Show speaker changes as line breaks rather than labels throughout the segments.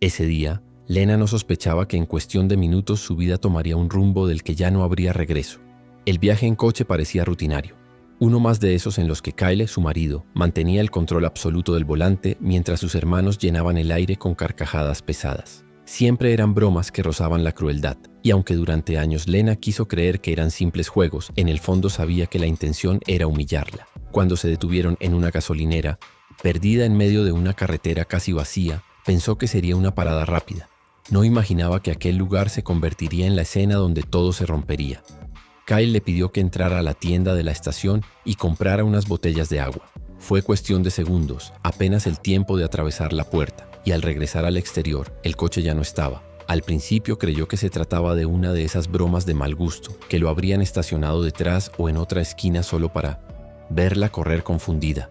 Ese día, Lena no sospechaba que en cuestión de minutos su vida tomaría un rumbo del que ya no habría regreso. El viaje en coche parecía rutinario. Uno más de esos en los que Kyle, su marido, mantenía el control absoluto del volante mientras sus hermanos llenaban el aire con carcajadas pesadas. Siempre eran bromas que rozaban la crueldad, y aunque durante años Lena quiso creer que eran simples juegos, en el fondo sabía que la intención era humillarla. Cuando se detuvieron en una gasolinera, perdida en medio de una carretera casi vacía, pensó que sería una parada rápida. No imaginaba que aquel lugar se convertiría en la escena donde todo se rompería. Kyle le pidió que entrara a la tienda de la estación y comprara unas botellas de agua. Fue cuestión de segundos, apenas el tiempo de atravesar la puerta, y al regresar al exterior, el coche ya no estaba. Al principio creyó que se trataba de una de esas bromas de mal gusto, que lo habrían estacionado detrás o en otra esquina solo para verla correr confundida.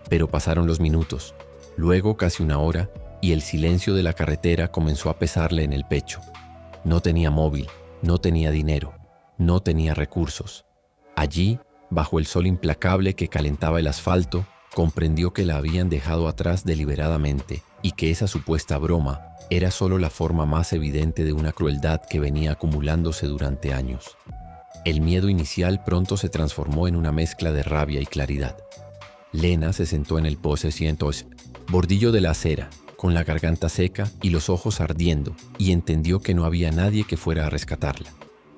Pero pasaron los minutos, luego casi una hora, y el silencio de la carretera comenzó a pesarle en el pecho. No tenía móvil, no tenía dinero, no tenía recursos. Allí, bajo el sol implacable que calentaba el asfalto, comprendió que la habían dejado atrás deliberadamente y que esa supuesta broma era solo la forma más evidente de una crueldad que venía acumulándose durante años. El miedo inicial pronto se transformó en una mezcla de rabia y claridad. Lena se sentó en el bordillo de la acera, con la garganta seca y los ojos ardiendo, y entendió que no había nadie que fuera a rescatarla.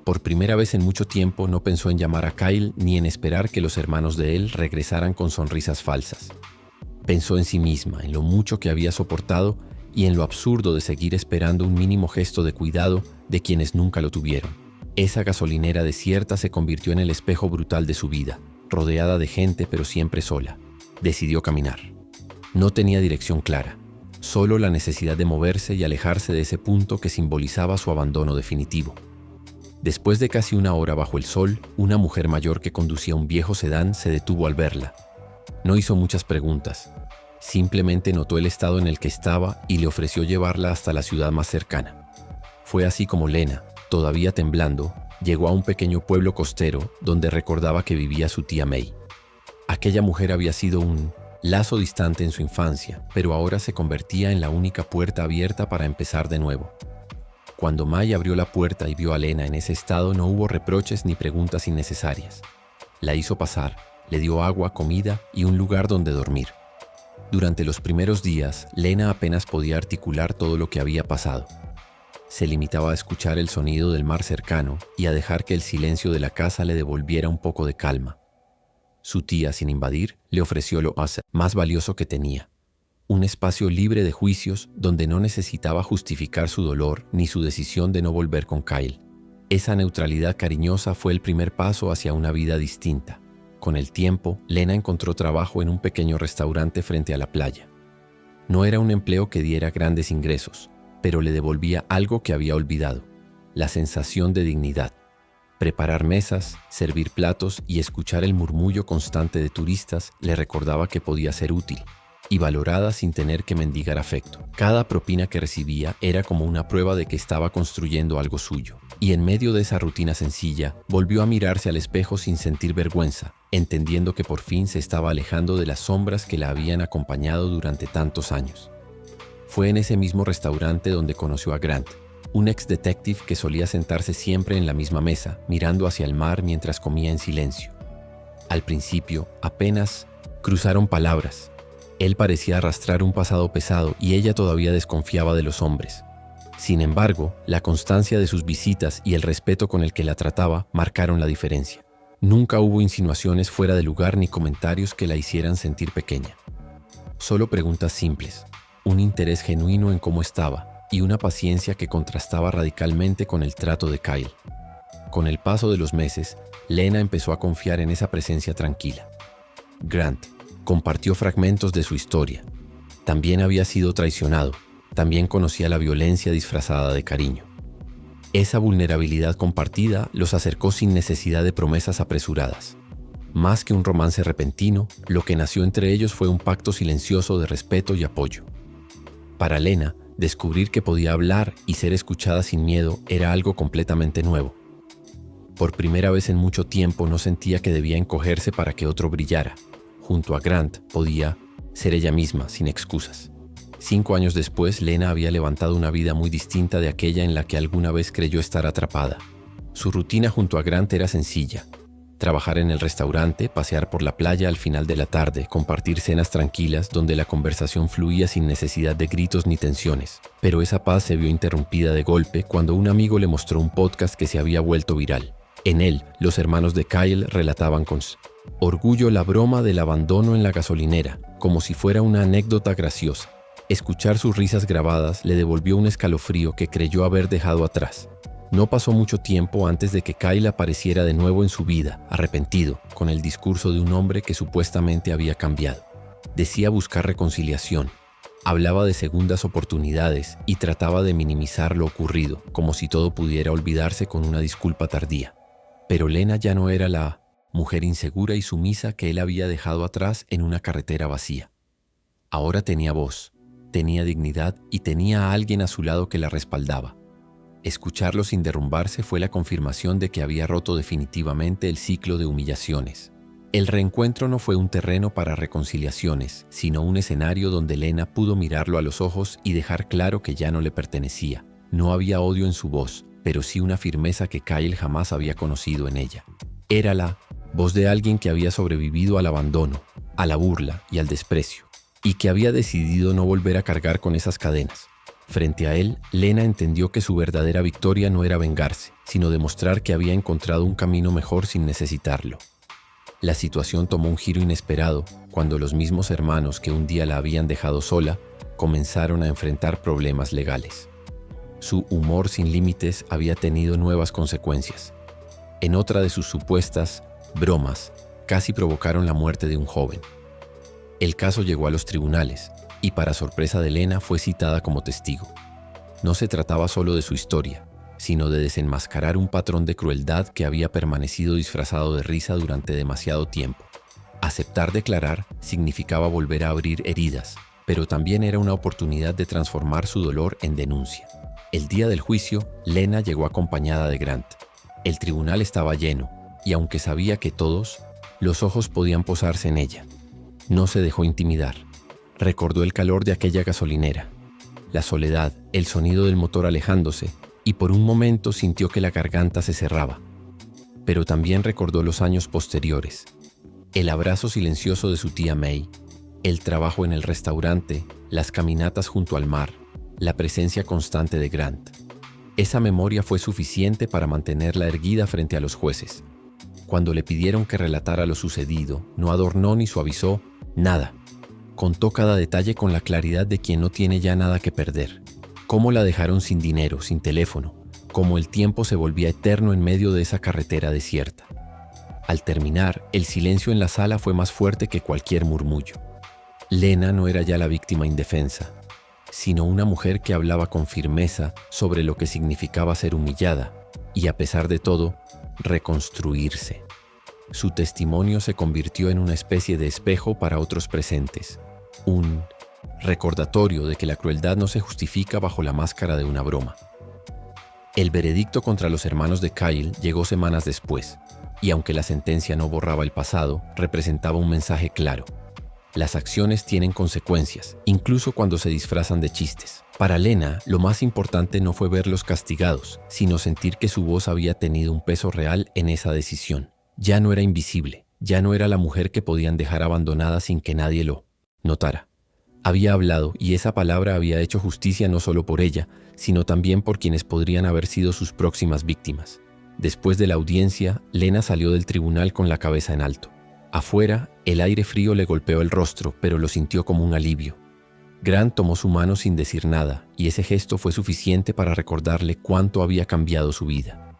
Por primera vez en mucho tiempo no pensó en llamar a Kyle ni en esperar que los hermanos de él regresaran con sonrisas falsas. Pensó en sí misma, en lo mucho que había soportado y en lo absurdo de seguir esperando un mínimo gesto de cuidado de quienes nunca lo tuvieron. Esa gasolinera desierta se convirtió en el espejo brutal de su vida, rodeada de gente pero siempre sola. Decidió caminar. No tenía dirección clara, solo la necesidad de moverse y alejarse de ese punto que simbolizaba su abandono definitivo. Después de casi una hora bajo el sol, una mujer mayor que conducía un viejo sedán se detuvo al verla. No hizo muchas preguntas, simplemente notó el estado en el que estaba y le ofreció llevarla hasta la ciudad más cercana. Fue así como Lena, todavía temblando, llegó a un pequeño pueblo costero donde recordaba que vivía su tía May. Aquella mujer había sido un lazo distante en su infancia, pero ahora se convertía en la única puerta abierta para empezar de nuevo. Cuando May abrió la puerta y vio a Lena en ese estado, no hubo reproches ni preguntas innecesarias. La hizo pasar, le dio agua, comida y un lugar donde dormir. Durante los primeros días, Lena apenas podía articular todo lo que había pasado. Se limitaba a escuchar el sonido del mar cercano y a dejar que el silencio de la casa le devolviera un poco de calma. Su tía, sin invadir, le ofreció lo más valioso que tenía: un espacio libre de juicios donde no necesitaba justificar su dolor ni su decisión de no volver con Kyle. Esa neutralidad cariñosa fue el primer paso hacia una vida distinta. Con el tiempo, Lena encontró trabajo en un pequeño restaurante frente a la playa. No era un empleo que diera grandes ingresos, pero le devolvía algo que había olvidado: la sensación de dignidad. Preparar mesas, servir platos y escuchar el murmullo constante de turistas le recordaba que podía ser útil y valorada sin tener que mendigar afecto. Cada propina que recibía era como una prueba de que estaba construyendo algo suyo. Y en medio de esa rutina sencilla, volvió a mirarse al espejo sin sentir vergüenza, entendiendo que por fin se estaba alejando de las sombras que la habían acompañado durante tantos años. Fue en ese mismo restaurante donde conoció a Grant, un ex detective que solía sentarse siempre en la misma mesa, mirando hacia el mar mientras comía en silencio. Al principio, apenas cruzaron palabras. Él parecía arrastrar un pasado pesado y ella todavía desconfiaba de los hombres. Sin embargo, la constancia de sus visitas y el respeto con el que la trataba marcaron la diferencia. Nunca hubo insinuaciones fuera de lugar ni comentarios que la hicieran sentir pequeña. Solo preguntas simples, un interés genuino en cómo estaba y una paciencia que contrastaba radicalmente con el trato de Kyle. Con el paso de los meses, Lena empezó a confiar en esa presencia tranquila. Grant compartió fragmentos de su historia. También había sido traicionado, también conocía la violencia disfrazada de cariño. Esa vulnerabilidad compartida los acercó sin necesidad de promesas apresuradas. Más que un romance repentino, lo que nació entre ellos fue un pacto silencioso de respeto y apoyo. Para Lena, descubrir que podía hablar y ser escuchada sin miedo era algo completamente nuevo. Por primera vez en mucho tiempo no sentía que debía encogerse para que otro brillara. Junto a Grant podía ser ella misma, sin excusas. 5 años después, Lena había levantado una vida muy distinta de aquella en la que alguna vez creyó estar atrapada. Su rutina junto a Grant era sencilla. Trabajar en el restaurante, pasear por la playa al final de la tarde, compartir cenas tranquilas donde la conversación fluía sin necesidad de gritos ni tensiones. Pero esa paz se vio interrumpida de golpe cuando un amigo le mostró un podcast que se había vuelto viral. En él, los hermanos de Kyle relataban con orgullo la broma del abandono en la gasolinera, como si fuera una anécdota graciosa. Escuchar sus risas grabadas le devolvió un escalofrío que creyó haber dejado atrás. No pasó mucho tiempo antes de que Kyle apareciera de nuevo en su vida, arrepentido, con el discurso de un hombre que supuestamente había cambiado. Decía buscar reconciliación, hablaba de segundas oportunidades y trataba de minimizar lo ocurrido, como si todo pudiera olvidarse con una disculpa tardía. Pero Lena ya no era la mujer insegura y sumisa que él había dejado atrás en una carretera vacía. Ahora tenía voz, tenía dignidad y tenía a alguien a su lado que la respaldaba. Escucharlo sin derrumbarse fue la confirmación de que había roto definitivamente el ciclo de humillaciones. El reencuentro no fue un terreno para reconciliaciones, sino un escenario donde Lena pudo mirarlo a los ojos y dejar claro que ya no le pertenecía. No había odio en su voz, pero sí una firmeza que Kyle jamás había conocido en ella. Era la voz de alguien que había sobrevivido al abandono, a la burla y al desprecio, y que había decidido no volver a cargar con esas cadenas. Frente a él, Lena entendió que su verdadera victoria no era vengarse, sino demostrar que había encontrado un camino mejor sin necesitarlo. La situación tomó un giro inesperado cuando los mismos hermanos que un día la habían dejado sola comenzaron a enfrentar problemas legales. Su humor sin límites había tenido nuevas consecuencias. En otra de sus supuestas bromas, casi provocaron la muerte de un joven. El caso llegó a los tribunales, y para sorpresa de Lena fue citada como testigo. No se trataba solo de su historia, sino de desenmascarar un patrón de crueldad que había permanecido disfrazado de risa durante demasiado tiempo. Aceptar declarar significaba volver a abrir heridas, pero también era una oportunidad de transformar su dolor en denuncia. El día del juicio, Lena llegó acompañada de Grant. El tribunal estaba lleno, y aunque sabía que todos, los ojos podían posarse en ella, no se dejó intimidar. Recordó el calor de aquella gasolinera, la soledad, el sonido del motor alejándose, y por un momento sintió que la garganta se cerraba. Pero también recordó los años posteriores, el abrazo silencioso de su tía May, el trabajo en el restaurante, las caminatas junto al mar, la presencia constante de Grant. Esa memoria fue suficiente para mantenerla erguida frente a los jueces. Cuando le pidieron que relatara lo sucedido, no adornó ni suavizó nada. Contó cada detalle con la claridad de quien no tiene ya nada que perder. Cómo la dejaron sin dinero, sin teléfono, cómo el tiempo se volvía eterno en medio de esa carretera desierta. Al terminar, el silencio en la sala fue más fuerte que cualquier murmullo. Lena no era ya la víctima indefensa, sino una mujer que hablaba con firmeza sobre lo que significaba ser humillada y, a pesar de todo, reconstruirse. Su testimonio se convirtió en una especie de espejo para otros presentes. Un recordatorio de que la crueldad no se justifica bajo la máscara de una broma. El veredicto contra los hermanos de Kyle llegó semanas después, y aunque la sentencia no borraba el pasado, representaba un mensaje claro. Las acciones tienen consecuencias, incluso cuando se disfrazan de chistes. Para Lena, lo más importante no fue verlos castigados, sino sentir que su voz había tenido un peso real en esa decisión. Ya no era invisible, ya no era la mujer que podían dejar abandonada sin que nadie lo notara. Había hablado y esa palabra había hecho justicia no solo por ella, sino también por quienes podrían haber sido sus próximas víctimas. Después de la audiencia, Lena salió del tribunal con la cabeza en alto. Afuera, el aire frío le golpeó el rostro, pero lo sintió como un alivio. Grant tomó su mano sin decir nada, y ese gesto fue suficiente para recordarle cuánto había cambiado su vida.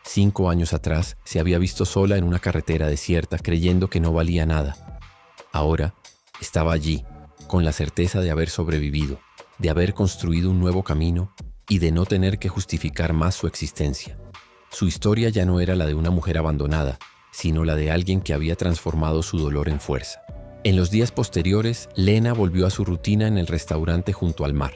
5 años atrás, se había visto sola en una carretera desierta, creyendo que no valía nada. Ahora, estaba allí, con la certeza de haber sobrevivido, de haber construido un nuevo camino y de no tener que justificar más su existencia. Su historia ya no era la de una mujer abandonada, sino la de alguien que había transformado su dolor en fuerza. En los días posteriores, Lena volvió a su rutina en el restaurante junto al mar.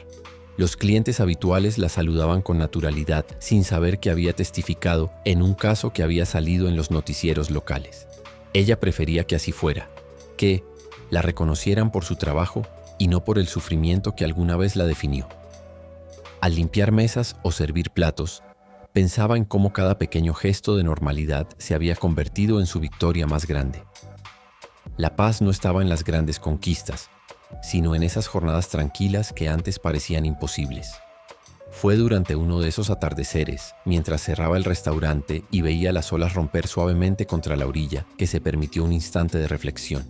Los clientes habituales la saludaban con naturalidad, sin saber que había testificado en un caso que había salido en los noticieros locales. Ella prefería que así fuera, que la reconocieran por su trabajo y no por el sufrimiento que alguna vez la definió. Al limpiar mesas o servir platos, pensaba en cómo cada pequeño gesto de normalidad se había convertido en su victoria más grande. La paz no estaba en las grandes conquistas, sino en esas jornadas tranquilas que antes parecían imposibles. Fue durante uno de esos atardeceres, mientras cerraba el restaurante y veía las olas romper suavemente contra la orilla, que se permitió un instante de reflexión.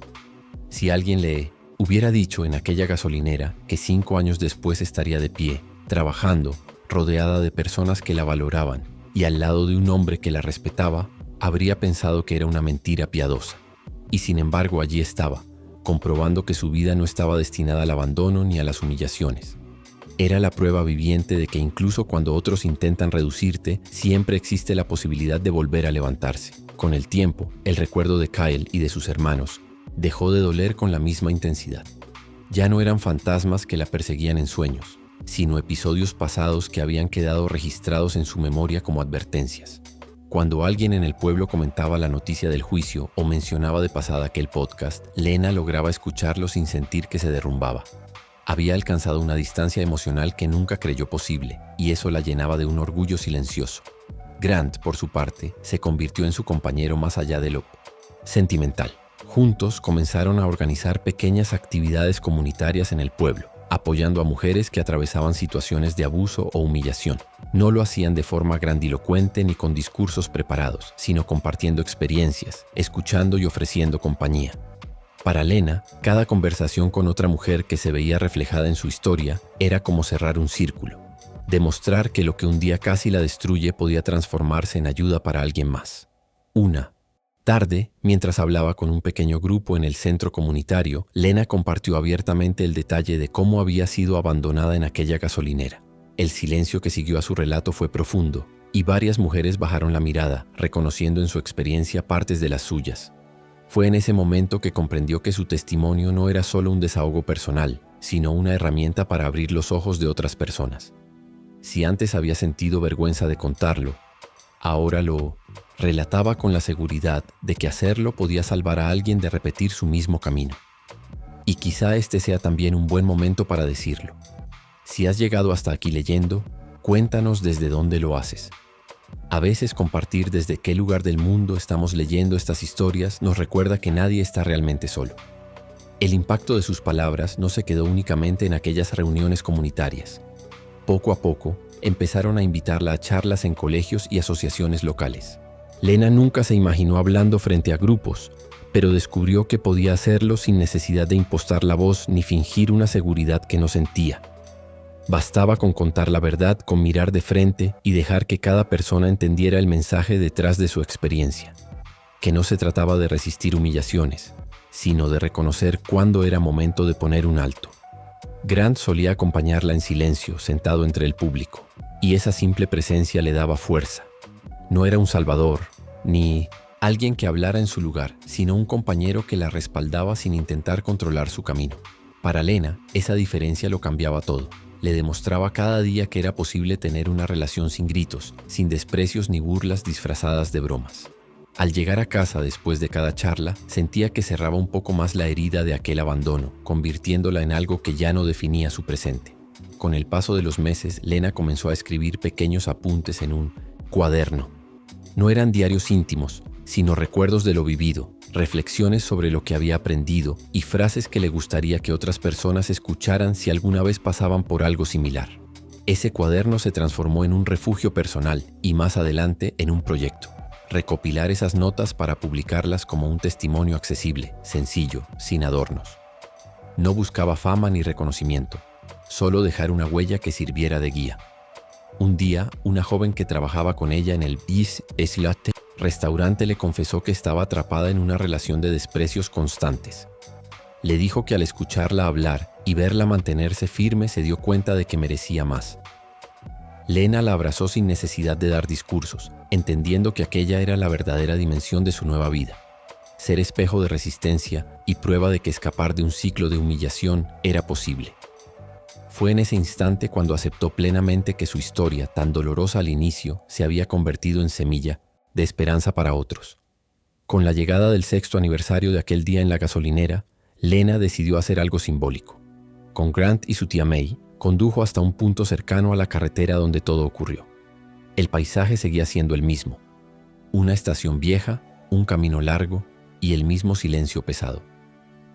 Si alguien le hubiera dicho en aquella gasolinera que 5 años después estaría de pie, trabajando, rodeada de personas que la valoraban y al lado de un hombre que la respetaba, habría pensado que era una mentira piadosa. Y sin embargo allí estaba, comprobando que su vida no estaba destinada al abandono ni a las humillaciones. Era la prueba viviente de que incluso cuando otros intentan reducirte, siempre existe la posibilidad de volver a levantarse. Con el tiempo, el recuerdo de Kyle y de sus hermanos dejó de doler con la misma intensidad. Ya no eran fantasmas que la perseguían en sueños, sino episodios pasados que habían quedado registrados en su memoria como advertencias. Cuando alguien en el pueblo comentaba la noticia del juicio o mencionaba de pasada aquel podcast, Lena lograba escucharlo sin sentir que se derrumbaba. Había alcanzado una distancia emocional que nunca creyó posible, y eso la llenaba de un orgullo silencioso. Grant, por su parte, se convirtió en su compañero más allá de lo sentimental. Juntos comenzaron a organizar pequeñas actividades comunitarias en el pueblo, apoyando a mujeres que atravesaban situaciones de abuso o humillación. No lo hacían de forma grandilocuente ni con discursos preparados, sino compartiendo experiencias, escuchando y ofreciendo compañía. Para Lena, cada conversación con otra mujer que se veía reflejada en su historia era como cerrar un círculo, demostrar que lo que un día casi la destruye podía transformarse en ayuda para alguien más. Una tarde, mientras hablaba con un pequeño grupo en el centro comunitario, Lena compartió abiertamente el detalle de cómo había sido abandonada en aquella gasolinera. El silencio que siguió a su relato fue profundo, y varias mujeres bajaron la mirada, reconociendo en su experiencia partes de las suyas. Fue en ese momento que comprendió que su testimonio no era solo un desahogo personal, sino una herramienta para abrir los ojos de otras personas. Si antes había sentido vergüenza de contarlo, ahora lo relataba con la seguridad de que hacerlo podía salvar a alguien de repetir su mismo camino. Y quizá este sea también un buen momento para decirlo. Si has llegado hasta aquí leyendo, cuéntanos desde dónde lo haces. A veces compartir desde qué lugar del mundo estamos leyendo estas historias nos recuerda que nadie está realmente solo. El impacto de sus palabras no se quedó únicamente en aquellas reuniones comunitarias. Poco a poco, empezaron a invitarla a charlas en colegios y asociaciones locales. Lena nunca se imaginó hablando frente a grupos, pero descubrió que podía hacerlo sin necesidad de impostar la voz ni fingir una seguridad que no sentía. Bastaba con contar la verdad, con mirar de frente y dejar que cada persona entendiera el mensaje detrás de su experiencia. Que no se trataba de resistir humillaciones, sino de reconocer cuándo era momento de poner un alto. Grant solía acompañarla en silencio, sentado entre el público, y esa simple presencia le daba fuerza. No era un salvador, ni alguien que hablara en su lugar, sino un compañero que la respaldaba sin intentar controlar su camino. Para Lena, esa diferencia lo cambiaba todo. Le demostraba cada día que era posible tener una relación sin gritos, sin desprecios ni burlas disfrazadas de bromas. Al llegar a casa después de cada charla, sentía que cerraba un poco más la herida de aquel abandono, convirtiéndola en algo que ya no definía su presente. Con el paso de los meses, Lena comenzó a escribir pequeños apuntes en un cuaderno. No eran diarios íntimos, sino recuerdos de lo vivido, reflexiones sobre lo que había aprendido y frases que le gustaría que otras personas escucharan si alguna vez pasaban por algo similar. Ese cuaderno se transformó en un refugio personal y más adelante en un proyecto. Recopilar esas notas para publicarlas como un testimonio accesible, sencillo, sin adornos. No buscaba fama ni reconocimiento, solo dejar una huella que sirviera de guía. Un día, una joven que trabajaba con ella en el Bis Slate restaurante le confesó que estaba atrapada en una relación de desprecios constantes. Le dijo que al escucharla hablar y verla mantenerse firme se dio cuenta de que merecía más. Lena la abrazó sin necesidad de dar discursos, entendiendo que aquella era la verdadera dimensión de su nueva vida. Ser espejo de resistencia y prueba de que escapar de un ciclo de humillación era posible. Fue en ese instante cuando aceptó plenamente que su historia, tan dolorosa al inicio, se había convertido en semilla de esperanza para otros. Con la llegada del 6º aniversario de aquel día en la gasolinera, Lena decidió hacer algo simbólico. Con Grant y su tía May, condujo hasta un punto cercano a la carretera donde todo ocurrió. El paisaje seguía siendo el mismo. Una estación vieja, un camino largo y el mismo silencio pesado.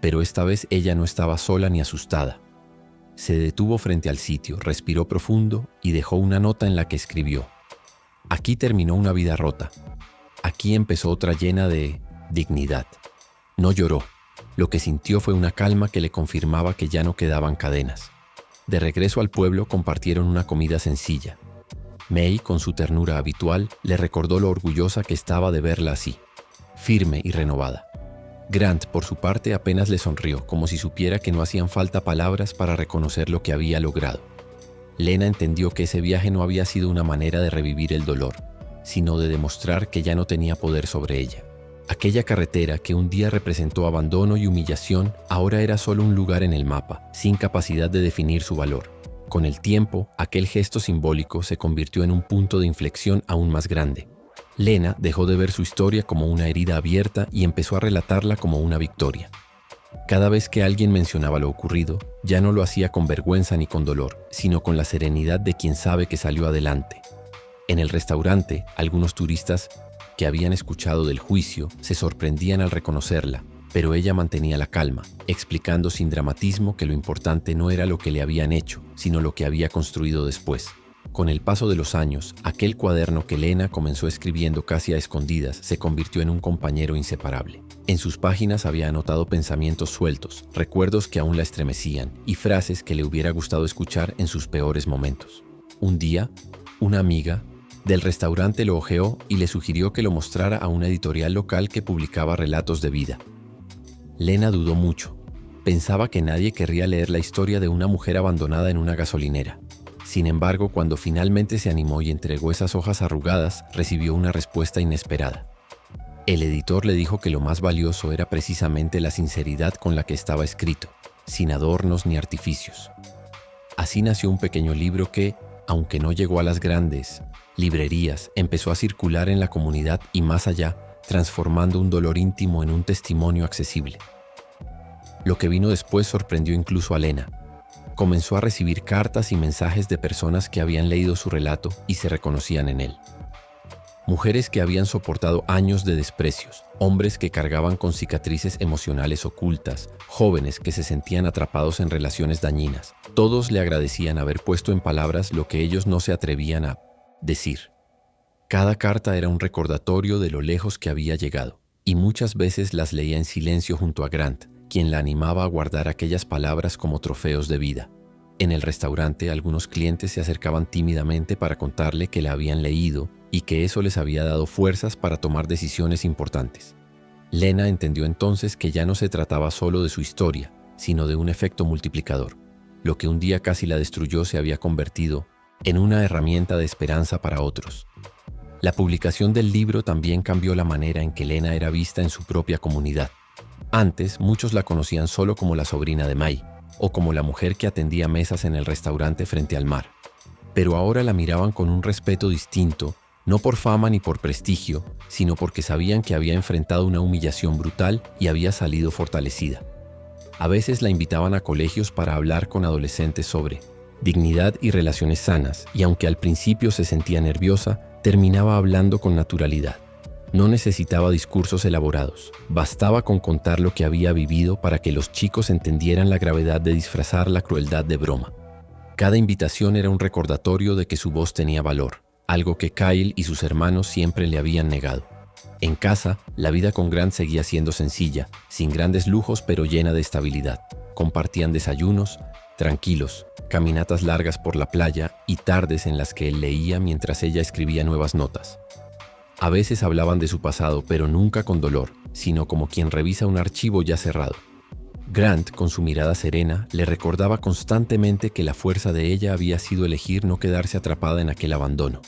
Pero esta vez ella no estaba sola ni asustada. Se detuvo frente al sitio, respiró profundo y dejó una nota en la que escribió: aquí terminó una vida rota. Aquí empezó otra llena de dignidad. No lloró. Lo que sintió fue una calma que le confirmaba que ya no quedaban cadenas. De regreso al pueblo compartieron una comida sencilla. May, con su ternura habitual, le recordó lo orgullosa que estaba de verla así, firme y renovada. Grant, por su parte, apenas le sonrió, como si supiera que no hacían falta palabras para reconocer lo que había logrado. Lena entendió que ese viaje no había sido una manera de revivir el dolor, sino de demostrar que ya no tenía poder sobre ella. Aquella carretera que un día representó abandono y humillación, ahora era solo un lugar en el mapa, sin capacidad de definir su valor. Con el tiempo, aquel gesto simbólico se convirtió en un punto de inflexión aún más grande. Lena dejó de ver su historia como una herida abierta y empezó a relatarla como una victoria. Cada vez que alguien mencionaba lo ocurrido, ya no lo hacía con vergüenza ni con dolor, sino con la serenidad de quien sabe que salió adelante. En el restaurante, algunos turistas que habían escuchado del juicio se sorprendían al reconocerla, pero ella mantenía la calma, explicando sin dramatismo que lo importante no era lo que le habían hecho, sino lo que había construido después. Con el paso de los años, aquel cuaderno que Lena comenzó escribiendo casi a escondidas se convirtió en un compañero inseparable. En sus páginas había anotado pensamientos sueltos, recuerdos que aún la estremecían y frases que le hubiera gustado escuchar en sus peores momentos. Un día, una amiga del restaurante lo hojeó y le sugirió que lo mostrara a una editorial local que publicaba relatos de vida. Lena dudó mucho. Pensaba que nadie querría leer la historia de una mujer abandonada en una gasolinera. Sin embargo, cuando finalmente se animó y entregó esas hojas arrugadas, recibió una respuesta inesperada. El editor le dijo que lo más valioso era precisamente la sinceridad con la que estaba escrito, sin adornos ni artificios. Así nació un pequeño libro que, aunque no llegó a las grandes librerías, empezó a circular en la comunidad y más allá, transformando un dolor íntimo en un testimonio accesible. Lo que vino después sorprendió incluso a Lena. Comenzó a recibir cartas y mensajes de personas que habían leído su relato y se reconocían en él. Mujeres que habían soportado años de desprecios, hombres que cargaban con cicatrices emocionales ocultas, jóvenes que se sentían atrapados en relaciones dañinas. Todos le agradecían haber puesto en palabras lo que ellos no se atrevían a decir. Cada carta era un recordatorio de lo lejos que había llegado, y muchas veces las leía en silencio junto a Grant, quien la animaba a guardar aquellas palabras como trofeos de vida. En el restaurante, algunos clientes se acercaban tímidamente para contarle que la habían leído y que eso les había dado fuerzas para tomar decisiones importantes. Lena entendió entonces que ya no se trataba solo de su historia, sino de un efecto multiplicador. Lo que un día casi la destruyó se había convertido en una herramienta de esperanza para otros. La publicación del libro también cambió la manera en que Lena era vista en su propia comunidad. Antes, muchos la conocían solo como la sobrina de May, o como la mujer que atendía mesas en el restaurante frente al mar. Pero ahora la miraban con un respeto distinto, no por fama ni por prestigio, sino porque sabían que había enfrentado una humillación brutal y había salido fortalecida. A veces la invitaban a colegios para hablar con adolescentes sobre dignidad y relaciones sanas, y aunque al principio se sentía nerviosa, terminaba hablando con naturalidad. No necesitaba discursos elaborados, bastaba con contar lo que había vivido para que los chicos entendieran la gravedad de disfrazar la crueldad de broma. Cada invitación era un recordatorio de que su voz tenía valor, algo que Kyle y sus hermanos siempre le habían negado. En casa, la vida con Grant seguía siendo sencilla, sin grandes lujos pero llena de estabilidad. Compartían desayunos tranquilos, caminatas largas por la playa y tardes en las que él leía mientras ella escribía nuevas notas. A veces hablaban de su pasado, pero nunca con dolor, sino como quien revisa un archivo ya cerrado. Grant, con su mirada serena, le recordaba constantemente que la fuerza de ella había sido elegir no quedarse atrapada en aquel abandono.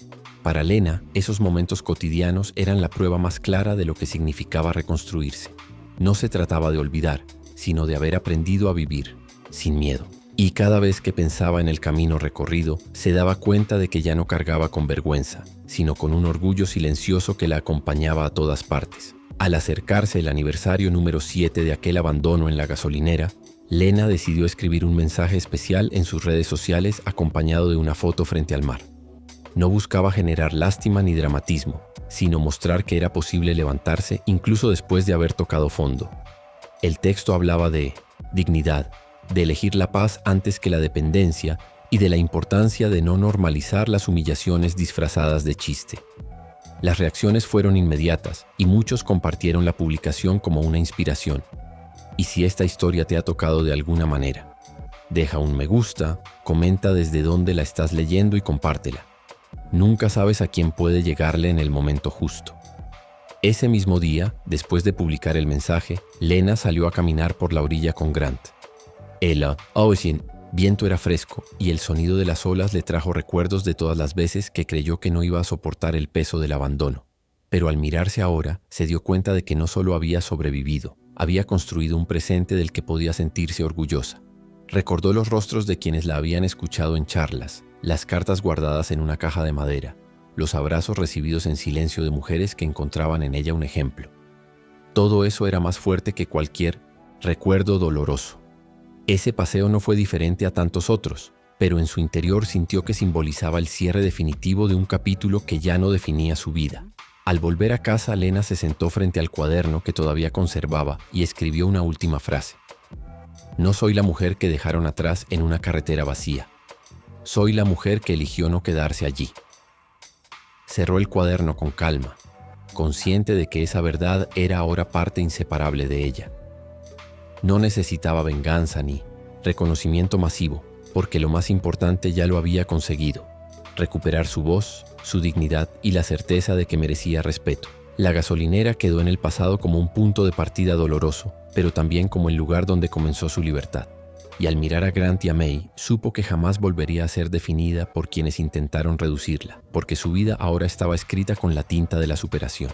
Para Lena, esos momentos cotidianos eran la prueba más clara de lo que significaba reconstruirse. No se trataba de olvidar, sino de haber aprendido a vivir, sin miedo. Y cada vez que pensaba en el camino recorrido, se daba cuenta de que ya no cargaba con vergüenza, sino con un orgullo silencioso que la acompañaba a todas partes. Al acercarse el aniversario número 7 de aquel abandono en la gasolinera, Lena decidió escribir un mensaje especial en sus redes sociales acompañado de una foto frente al mar. No buscaba generar lástima ni dramatismo, sino mostrar que era posible levantarse incluso después de haber tocado fondo. El texto hablaba de dignidad, de elegir la paz antes que la dependencia y de la importancia de no normalizar las humillaciones disfrazadas de chiste. Las reacciones fueron inmediatas y muchos compartieron la publicación como una inspiración. Y si esta historia te ha tocado de alguna manera, deja un me gusta, comenta desde dónde la estás leyendo y compártela. Nunca sabes a quién puede llegarle en el momento justo. Ese mismo día, después de publicar el mensaje, Lena salió a caminar por la orilla con Grant. El viento era fresco y el sonido de las olas le trajo recuerdos de todas las veces que creyó que no iba a soportar el peso del abandono. Pero al mirarse ahora, se dio cuenta de que no solo había sobrevivido, había construido un presente del que podía sentirse orgullosa. Recordó los rostros de quienes la habían escuchado en charlas, las cartas guardadas en una caja de madera, los abrazos recibidos en silencio de mujeres que encontraban en ella un ejemplo. Todo eso era más fuerte que cualquier recuerdo doloroso. Ese paseo no fue diferente a tantos otros, pero en su interior sintió que simbolizaba el cierre definitivo de un capítulo que ya no definía su vida. Al volver a casa, Lena se sentó frente al cuaderno que todavía conservaba y escribió una última frase. No soy la mujer que dejaron atrás en una carretera vacía. Soy la mujer que eligió no quedarse allí. Cerró el cuaderno con calma, consciente de que esa verdad era ahora parte inseparable de ella. No necesitaba venganza ni reconocimiento masivo, porque lo más importante ya lo había conseguido: recuperar su voz, su dignidad y la certeza de que merecía respeto. La gasolinera quedó en el pasado como un punto de partida doloroso, pero también como el lugar donde comenzó su libertad. Y al mirar a Grant y a May, supo que jamás volvería a ser definida por quienes intentaron reducirla, porque su vida ahora estaba escrita con la tinta de la superación.